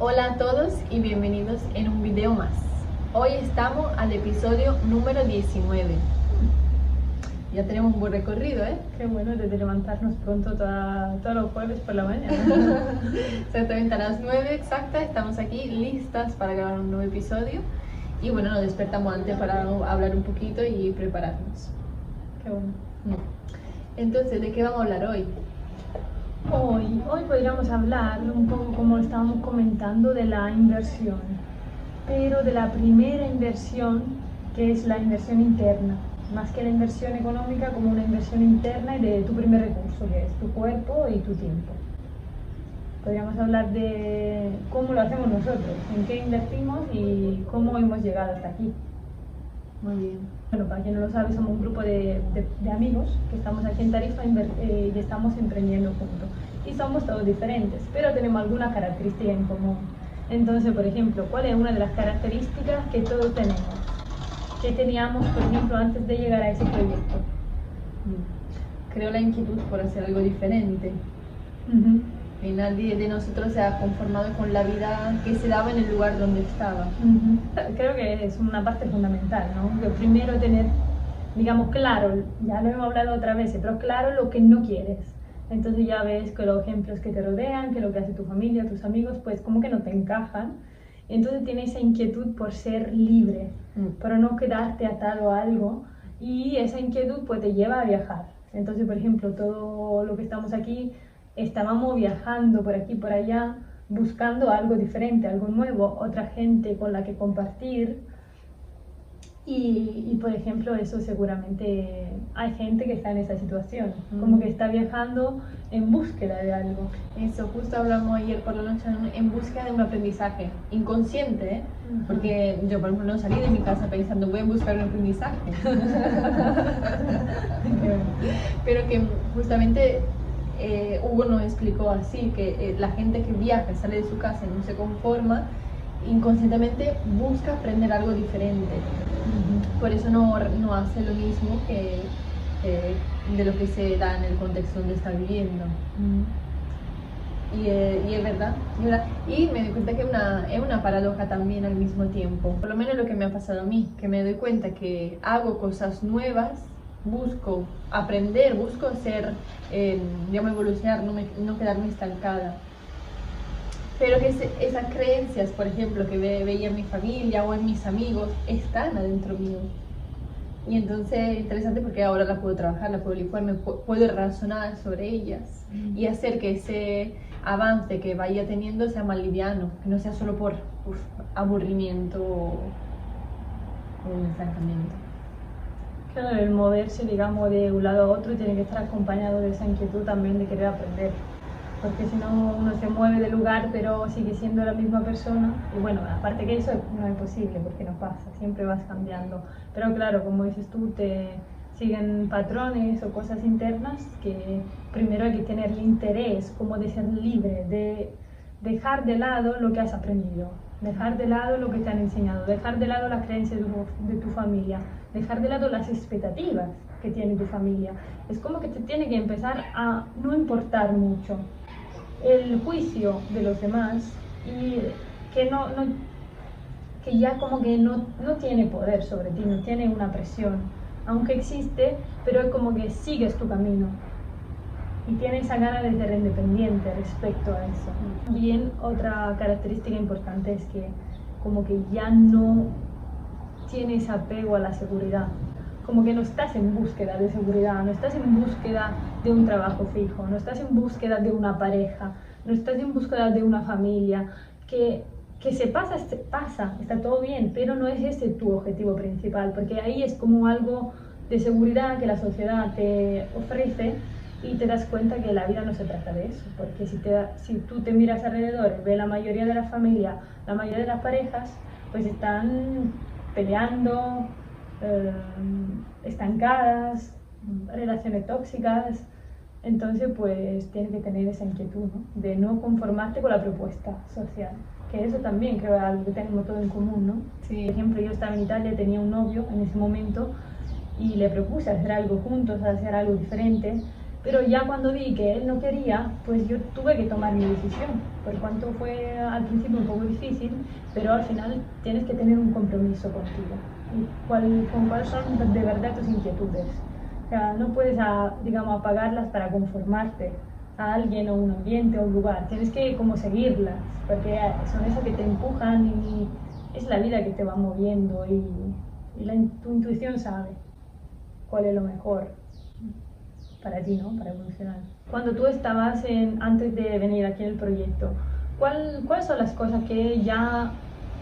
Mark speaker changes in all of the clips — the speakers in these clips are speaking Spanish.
Speaker 1: Hola a todos y bienvenidos en un video más. Hoy estamos al episodio número 19. Ya tenemos un buen recorrido, ¿eh?
Speaker 2: Qué bueno desde levantarnos pronto todos los jueves por la mañana.
Speaker 1: Exactamente a las 9 exactas estamos aquí listas para grabar un nuevo episodio. Y bueno, nos despertamos antes para hablar un poquito y prepararnos.
Speaker 2: Qué bueno.
Speaker 1: Entonces, ¿de qué vamos a hablar hoy?
Speaker 2: Hoy podríamos hablar un poco, como estábamos comentando, de la inversión, pero de la primera inversión, que es la inversión interna, más que la inversión económica, como una inversión interna y de tu primer recurso, que es tu cuerpo y tu tiempo. Podríamos hablar de cómo lo hacemos nosotros, en qué invertimos y cómo hemos llegado hasta aquí.
Speaker 1: Muy bien.
Speaker 2: Bueno, para quien no lo sabe, somos un grupo de amigos que estamos aquí en Tarifa y estamos emprendiendo juntos. Y somos todos diferentes, pero tenemos alguna característica en común. Entonces, por ejemplo, ¿cuál es una de las características que todos tenemos? Que teníamos, por ejemplo, antes de llegar a ese proyecto.
Speaker 1: Creo la inquietud por hacer algo diferente. Y nadie de nosotros se ha conformado con la vida que se daba en el lugar donde estaba.
Speaker 2: Creo que es una parte fundamental, ¿no? Que primero tener, digamos, claro, ya lo hemos hablado otra vez, pero claro lo que no quieres. Entonces ya ves que los ejemplos que te rodean, que lo que hace tu familia, tus amigos, pues como que no te encajan. Entonces tienes esa inquietud por ser libre, por no quedarte atado a algo, y esa inquietud pues te lleva a viajar. Entonces, por ejemplo, todo lo que estamos aquí, estábamos viajando por aquí y por allá, buscando algo diferente, algo nuevo, otra gente con la que compartir. Y por ejemplo, eso seguramente hay gente que está en esa situación, como que está viajando en búsqueda de algo.
Speaker 1: Eso, justo hablamos ayer por la noche en búsqueda de un aprendizaje inconsciente, ¿eh? Porque yo, por ejemplo, no salí de mi casa pensando voy a buscar un aprendizaje. Pero que justamente Hugo nos explicó así, que la gente que viaja, sale de su casa y no se conforma, inconscientemente busca aprender algo diferente. Por eso no hace lo mismo que de lo que se da en el contexto donde está viviendo. Y es verdad, y me doy cuenta que es una paradoja también al mismo tiempo. Por lo menos lo que me ha pasado a mí, que me doy cuenta que hago cosas nuevas, busco aprender, busco ser, digamos, evolucionar, no quedarme estancada. Pero que esas creencias, por ejemplo, que veía en mi familia o en mis amigos, están adentro mío. Y entonces es interesante porque ahora las puedo trabajar, las puedo licuar, puedo razonar sobre ellas y hacer que ese avance que vaya teniendo sea más liviano, que no sea solo por aburrimiento o un estancamiento.
Speaker 2: Claro, el moverse, digamos, de un lado a otro tiene que estar acompañado de esa inquietud también de querer aprender. Porque si no, uno se mueve de lugar pero sigue siendo la misma persona. Y bueno, aparte que eso no es posible porque no pasa, siempre vas cambiando. Pero claro, como dices tú, te siguen patrones o cosas internas que primero hay que tener el interés como de ser libre, de dejar de lado lo que has aprendido, dejar de lado lo que te han enseñado, dejar de lado las creencias de tu familia, dejar de lado las expectativas que tiene tu familia. Es como que te tiene que empezar a no importar mucho el juicio de los demás y que que ya como que no tiene poder sobre ti, no tiene una presión, aunque existe, pero es como que sigues tu camino y tienes esa gana de ser independiente respecto a eso. También otra característica importante es que como que ya no tienes apego a la seguridad, como que no estás en búsqueda de seguridad, no estás en búsqueda de un trabajo fijo, no estás en búsqueda de una pareja, no estás en búsqueda de una familia, que se pasa, está todo bien, pero no es ese tu objetivo principal, porque ahí es como algo de seguridad que la sociedad te ofrece y te das cuenta que la vida no se trata de eso, porque si tú te miras alrededor, ves la mayoría de la familia, la mayoría de las parejas, pues están peleando, estancadas, relaciones tóxicas. Entonces pues tienes que tener esa inquietud, ¿no? De no conformarte con la propuesta social, que eso también creo que es algo que tenemos todo en común, ¿no?
Speaker 1: Sí.
Speaker 2: Por ejemplo, yo estaba en Italia, tenía un novio en ese momento y le propuse hacer algo juntos, hacer algo diferente, Pero ya cuando vi que él no quería, pues yo tuve que tomar mi decisión, por cuanto fue al principio un poco difícil, pero al final tienes que tener un compromiso contigo y con cuáles son de verdad tus inquietudes. O sea, no puedes, digamos, apagarlas para conformarte a alguien o un ambiente o un lugar, tienes que como seguirlas, porque son esas que te empujan y es la vida que te va moviendo y tu intuición sabe cuál es lo mejor para ti, ¿no? Para evolucionar. Cuando tú estabas antes de venir aquí en el proyecto, ¿cuáles son las cosas que ya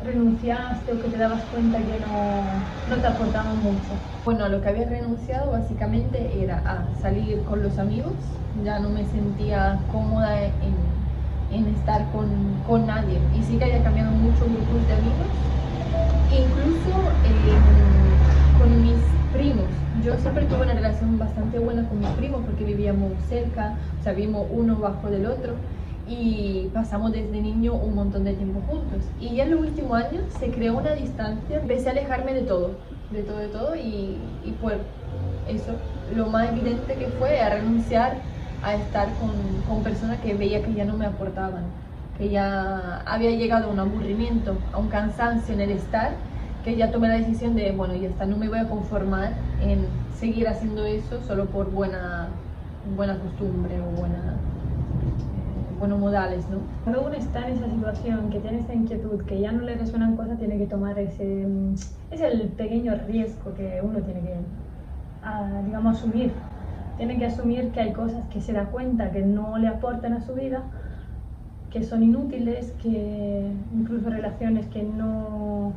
Speaker 2: renunciaste o que te dabas cuenta que no te aportaban mucho?
Speaker 1: Bueno, a lo que había renunciado básicamente era a salir con los amigos. Ya no me sentía cómoda en estar con nadie. Y sí que había cambiado mucho grupos de amigos. Incluso con mis primos. Yo siempre tuve una relación bastante buena con mis primos porque vivíamos cerca, o sea, vivimos uno bajo del otro y pasamos desde niño un montón de tiempo juntos. Y ya en los últimos años se creó una distancia, empecé a alejarme de todo y pues eso, lo más evidente que fue a renunciar a estar con personas que veía que ya no me aportaban, que ya había llegado a un aburrimiento, a un cansancio en el estar, que ya tomé la decisión de, bueno, ya está, no me voy a conformar en seguir haciendo eso solo por buena costumbre o buenos modales, ¿no?
Speaker 2: Cuando uno está en esa situación, que tiene esa inquietud, que ya no le resuenan cosas, tiene que tomar es el pequeño riesgo que uno tiene que, digamos, asumir. Tiene que asumir que hay cosas que se da cuenta que no le aportan a su vida, que son inútiles, que incluso relaciones que no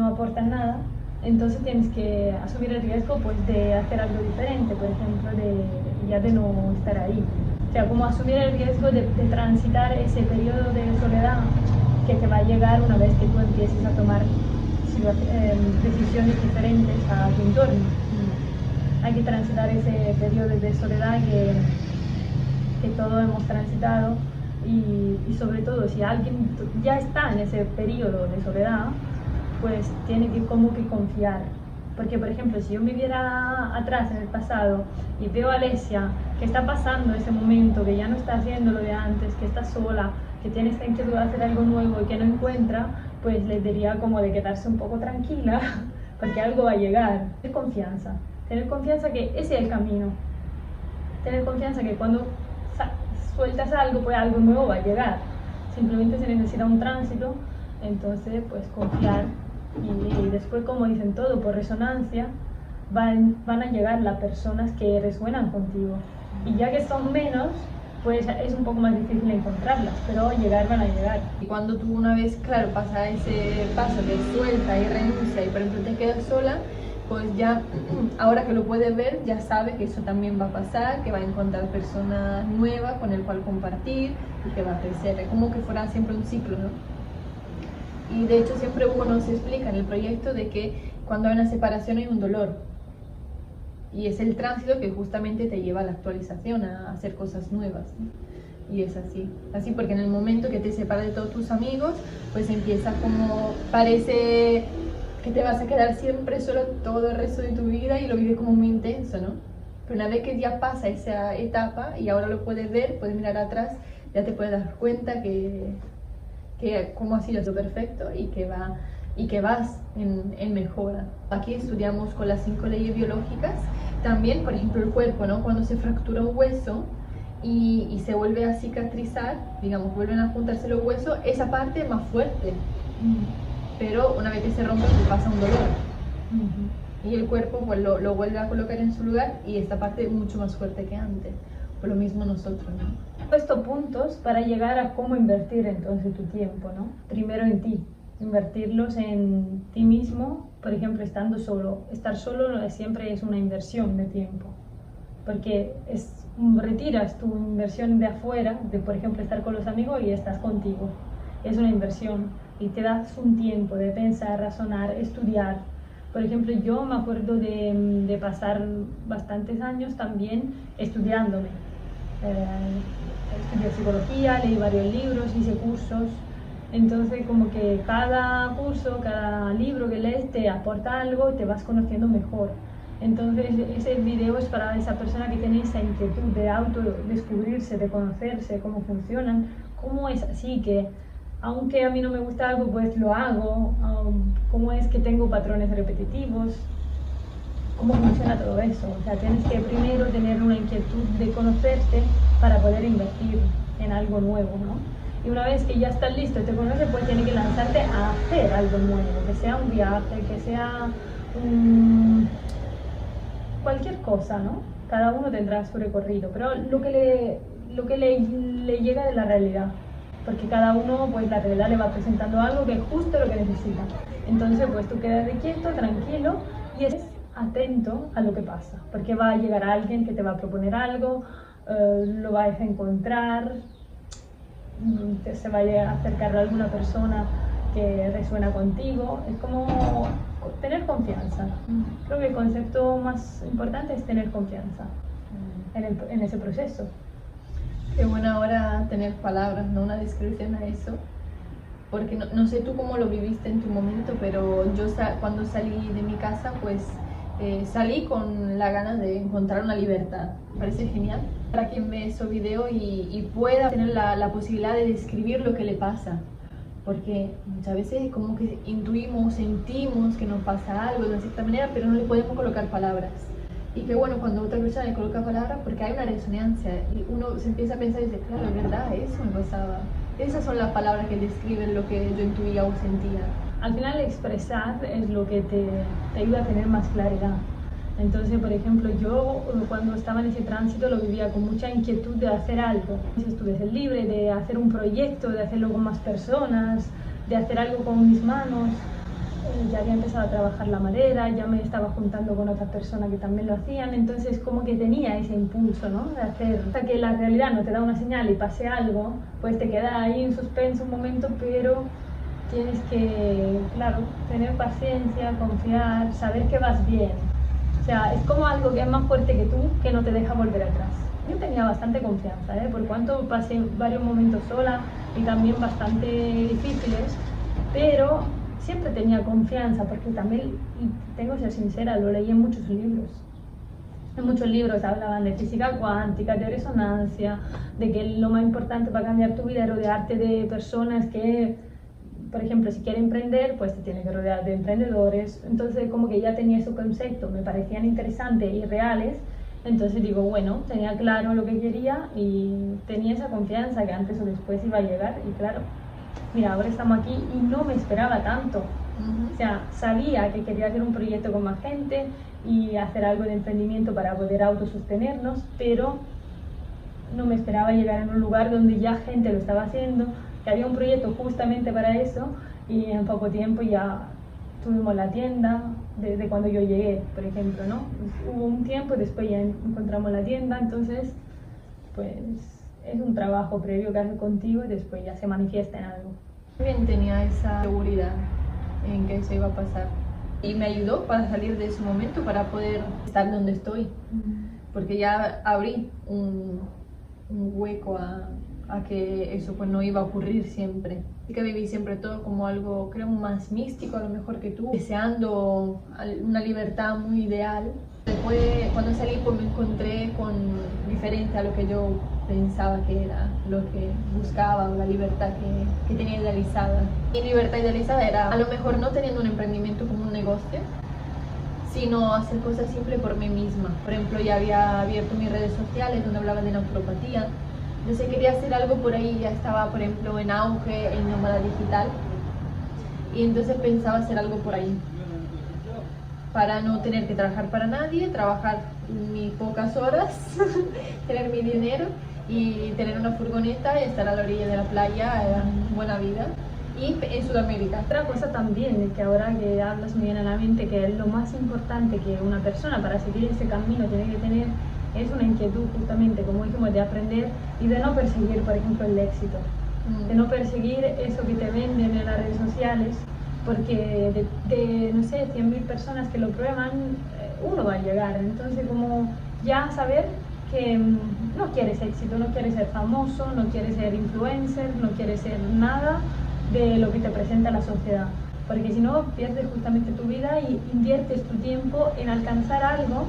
Speaker 2: aportan nada. Entonces tienes que asumir el riesgo pues, de hacer algo diferente, por ejemplo, de no estar ahí. O sea, como asumir el riesgo de transitar ese periodo de soledad que te va a llegar una vez que tú empieces a tomar decisiones diferentes a tu entorno. Hay que transitar ese periodo de soledad que todos hemos transitado y sobre todo si alguien ya está en ese periodo de soledad, pues tiene que como que confiar. Porque, por ejemplo, si yo me viera atrás en el pasado y veo a Alesia que está pasando ese momento, que ya no está haciendo lo de antes, que está sola, que tiene esta inquietud de hacer algo nuevo y que no encuentra, pues le diría como de quedarse un poco tranquila, porque algo va a llegar. Tener confianza que ese es el camino. Tener confianza que cuando sueltas algo, pues algo nuevo va a llegar. Simplemente se necesita un tránsito, entonces pues confiar. Y después, como dicen todo, por resonancia van a llegar las personas que resuenan contigo. Y ya que son menos, pues es un poco más difícil encontrarlas, pero van a llegar.
Speaker 1: Y cuando tú una vez, claro, pasa ese paso de suelta y renuncia y por ejemplo te quedas sola, pues ya, ahora que lo puedes ver, ya sabes que eso también va a pasar, que va a encontrar personas nuevas con el cual compartir y que va a crecer. Es como que fuera siempre un ciclo, ¿no? Y de hecho siempre Hugo nos explica en el proyecto de que cuando hay una separación hay un dolor. Y es el tránsito que justamente te lleva a la actualización, a hacer cosas nuevas, ¿no? Y es así. Así porque en el momento que te separas de todos tus amigos, pues empieza como, parece que te vas a quedar siempre solo todo el resto de tu vida y lo vives como muy intenso, ¿no? Pero una vez que ya pasa esa etapa y ahora lo puedes ver, puedes mirar atrás, ya te puedes dar cuenta que cómo ha sido eso perfecto y que vas en mejora. Aquí estudiamos con las 5 leyes biológicas, también por ejemplo el cuerpo, ¿no? Cuando se fractura un hueso y se vuelve a cicatrizar, digamos, vuelven a juntarse los huesos, esa parte es más fuerte, pero una vez que se rompe pues pasa un dolor. Y el cuerpo pues lo vuelve a colocar en su lugar y esta parte es mucho más fuerte que antes. Por lo mismo nosotros, ¿no?
Speaker 2: He puesto puntos para llegar a cómo invertir entonces tu tiempo, ¿no? Primero en ti, invertirlos en ti mismo, por ejemplo, estando solo. Estar solo siempre es una inversión de tiempo, porque retiras tu inversión de afuera, de por ejemplo estar con los amigos y estás contigo. Es una inversión y te das un tiempo de pensar, razonar, estudiar. Por ejemplo, yo me acuerdo de pasar bastantes años también estudiándome. Estudié psicología, leí varios libros, hice cursos. Entonces, como que cada curso, cada libro que lees te aporta algo, te vas conociendo mejor. Entonces ese video es para esa persona que tiene esa inquietud de autodescubrirse, de conocerse, cómo funcionan, cómo es así que aunque a mí no me gusta algo, pues lo hago, cómo es que tengo patrones repetitivos, cómo funciona todo eso. O sea, tienes que primero tener una inquietud de conocerte para poder invertir en algo nuevo, ¿no? Y una vez que ya estás listo y te conoces, pues tienes que lanzarte a hacer algo nuevo, que sea un viaje, que sea cualquier cosa, ¿no? Cada uno tendrá su recorrido, pero lo que le llega de la realidad, porque cada uno, pues la realidad le va presentando algo que es justo lo que necesita. Entonces, pues tú quédate quieto, tranquilo y es atento a lo que pasa, porque va a llegar alguien que te va a proponer algo, lo vas a encontrar, se va a acercar a alguna persona que resuena contigo. Es como tener confianza. Creo que el concepto más importante es tener confianza en ese proceso.
Speaker 1: Qué bueno ahora tener palabras, ¿no? Una descripción a eso, porque no sé tú cómo lo viviste en tu momento, pero yo cuando salí de mi casa, pues salí con la gana de encontrar una libertad. Me parece genial para quien ve ese video y pueda tener la posibilidad de describir lo que le pasa, porque muchas veces como que intuimos, sentimos que nos pasa algo de una cierta manera, pero no le podemos colocar palabras. Y qué bueno cuando otra persona le coloca palabras, porque hay una resonancia y uno se empieza a pensar y dice, claro, es verdad, eso me pasaba. Esas son las palabras que describen lo que yo intuía o sentía.
Speaker 2: Al final expresar es lo que te ayuda a tener más claridad. Entonces, por ejemplo, yo cuando estaba en ese tránsito lo vivía con mucha inquietud de hacer algo. Estuve de ser libre, de hacer un proyecto, de hacerlo con más personas, de hacer algo con mis manos. Ya había empezado a trabajar la madera, ya me estaba juntando con otras personas que también lo hacían, entonces como que tenía ese impulso, ¿no? De hacer, hasta que la realidad no te da una señal y pase algo, pues te queda ahí en suspenso un momento, pero tienes que, claro, tener paciencia, confiar, saber que vas bien. O sea, es como algo que es más fuerte que tú, que no te deja volver atrás. Yo tenía bastante confianza, por cuanto pasé varios momentos sola y también bastante difíciles, pero siempre tenía confianza, porque también, y tengo que ser sincera, lo leí en muchos libros. En muchos libros hablaban de física cuántica, de resonancia, de que lo más importante para cambiar tu vida es rodearte de personas que, por ejemplo, si quieres emprender, pues te tienes que rodear de emprendedores. Entonces, como que ya tenía esos conceptos, me parecían interesantes y reales. Entonces digo, bueno, tenía claro lo que quería y tenía esa confianza que antes o después iba a llegar. Y claro, mira, ahora estamos aquí y no me esperaba tanto. O sea, sabía que quería hacer un proyecto con más gente y hacer algo de emprendimiento para poder autosostenernos, pero no me esperaba llegar en un lugar donde ya gente lo estaba haciendo, que había un proyecto justamente para eso, y en poco tiempo ya tuvimos la tienda, desde cuando yo llegué, por ejemplo, ¿no? Hubo un tiempo, después ya encontramos la tienda, entonces, pues es un trabajo previo que hace contigo y después ya se manifiesta en algo.
Speaker 1: También tenía esa seguridad en que eso iba a pasar y me ayudó para salir de ese momento, para poder estar donde estoy, porque ya abrí un hueco a que eso pues no iba a ocurrir siempre. Así que viví siempre todo como algo, creo, más místico a lo mejor que tú, deseando una libertad muy ideal. Después, cuando salí, pues me encontré con diferente a lo que yo pensaba que era, lo que buscaba, o la libertad que tenía idealizada. Mi libertad idealizada era a lo mejor no teniendo un emprendimiento como un negocio, sino hacer cosas simples por mí misma. Por ejemplo, ya había abierto mis redes sociales donde hablaba de naturopatía. Entonces quería hacer algo por ahí, ya estaba, por ejemplo, en auge el nómada digital. Y entonces pensaba hacer algo por ahí, para no tener que trabajar para nadie, trabajar mis pocas horas, tener mi dinero y tener una furgoneta y estar a la orilla de la playa, buena vida. Y en Sudamérica.
Speaker 2: Otra cosa también, es que ahora que hablas me viene a la mente que lo más importante que una persona para seguir ese camino tiene que tener es una inquietud, justamente, como dijimos, de aprender y de no perseguir, por ejemplo, el éxito. De no perseguir eso que te venden en las redes sociales, porque de no sé, 100.000 personas que lo prueban, uno va a llegar. Entonces, como ya saber que no quieres éxito, no quieres ser famoso, no quieres ser influencer, no quieres ser nada de lo que te presenta la sociedad. porque si no pierdes justamente tu vida y inviertes tu tiempo en alcanzar algo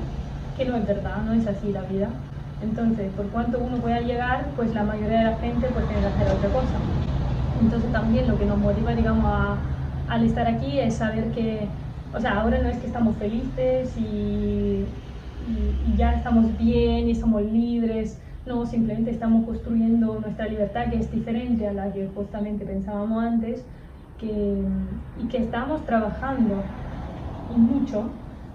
Speaker 2: que no es verdad, no es así la vida. Entonces, por cuanto uno pueda llegar, pues la mayoría de la gente pues tiene que hacer otra cosa. Entonces también lo que nos motiva, digamos, al estar aquí es saber que, o sea, ahora no es que estamos felices y ya estamos bien y somos libres, no, simplemente estamos construyendo nuestra libertad, que es diferente a la que justamente pensábamos antes, y que estamos trabajando y mucho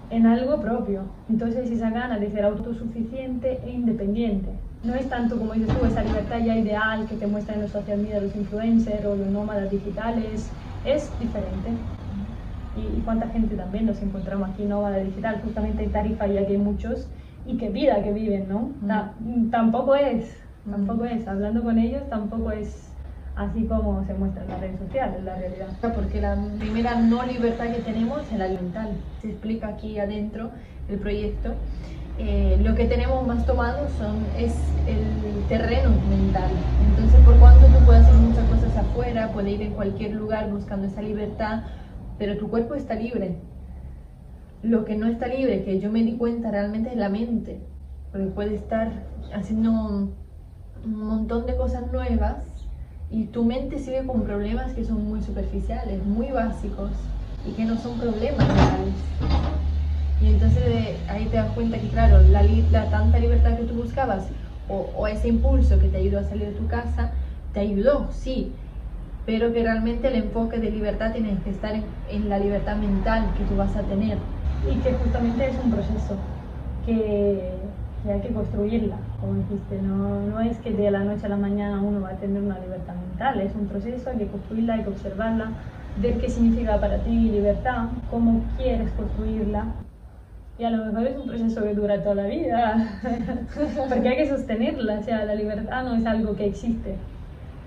Speaker 2: en algo propio. Entonces esa gana de ser autosuficiente e independiente. No es tanto, como dices tú, esa libertad ya ideal que te muestran en los social media los influencers o los nómadas digitales, es diferente. Y cuánta gente también nos encontramos aquí nómada digital, justamente en Tarifa, ya que hay muchos, y qué vida que viven, ¿no? Tampoco es, hablando con ellos, tampoco es así como se muestra en las redes sociales, la realidad.
Speaker 1: Porque la primera no libertad que tenemos es la mental. Se explica aquí adentro el proyecto. Lo que tenemos más tomado es el terreno mental. Entonces, por cuanto tú puedes hacer muchas cosas afuera, puedes ir en cualquier lugar buscando esa libertad, pero tu cuerpo está libre. Lo que no está libre, que yo me di cuenta realmente, es la mente, porque puede estar haciendo un montón de cosas nuevas y tu mente sigue con problemas que son muy superficiales, muy básicos y que no son problemas reales. Y entonces ahí te das cuenta que, claro, la tanta libertad que tú buscabas o ese impulso que te ayudó a salir de tu casa, te ayudó, sí, pero que realmente el enfoque de libertad tiene que estar en la libertad mental que tú vas a tener.
Speaker 2: Y que justamente es un proceso que hay que construirla, como dijiste, no es que de la noche a la mañana uno va a tener una libertad mental, es un proceso, hay que construirla, hay que observarla, ver qué significa para ti libertad, cómo quieres construirla. Y a lo mejor es un proceso que dura toda la vida, porque hay que sostenerla, o sea, la libertad no es algo que existe,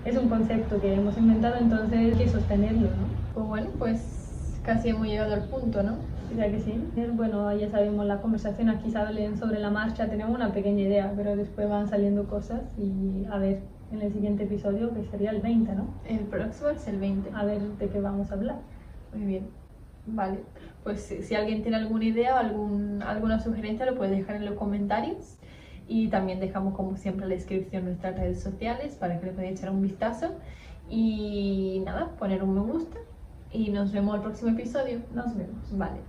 Speaker 2: es un concepto que hemos inventado, entonces hay que sostenerlo, ¿no?
Speaker 1: Pues bueno, pues casi hemos llegado al punto, ¿no?
Speaker 2: O sea que sí. Bueno, ya sabemos, la conversación aquí salen sobre la marcha, tenemos una pequeña idea, pero después van saliendo cosas y a ver, en el siguiente episodio, que sería el 20, ¿no?
Speaker 1: El próximo es el 20.
Speaker 2: A ver de qué vamos a hablar.
Speaker 1: Muy bien. Vale, pues si alguien tiene alguna idea o alguna sugerencia lo puede dejar en los comentarios y también dejamos como siempre en la descripción nuestras redes sociales para que le podáis echar un vistazo y nada, poner un me gusta y nos vemos el próximo episodio.
Speaker 2: Nos vemos.
Speaker 1: Vale.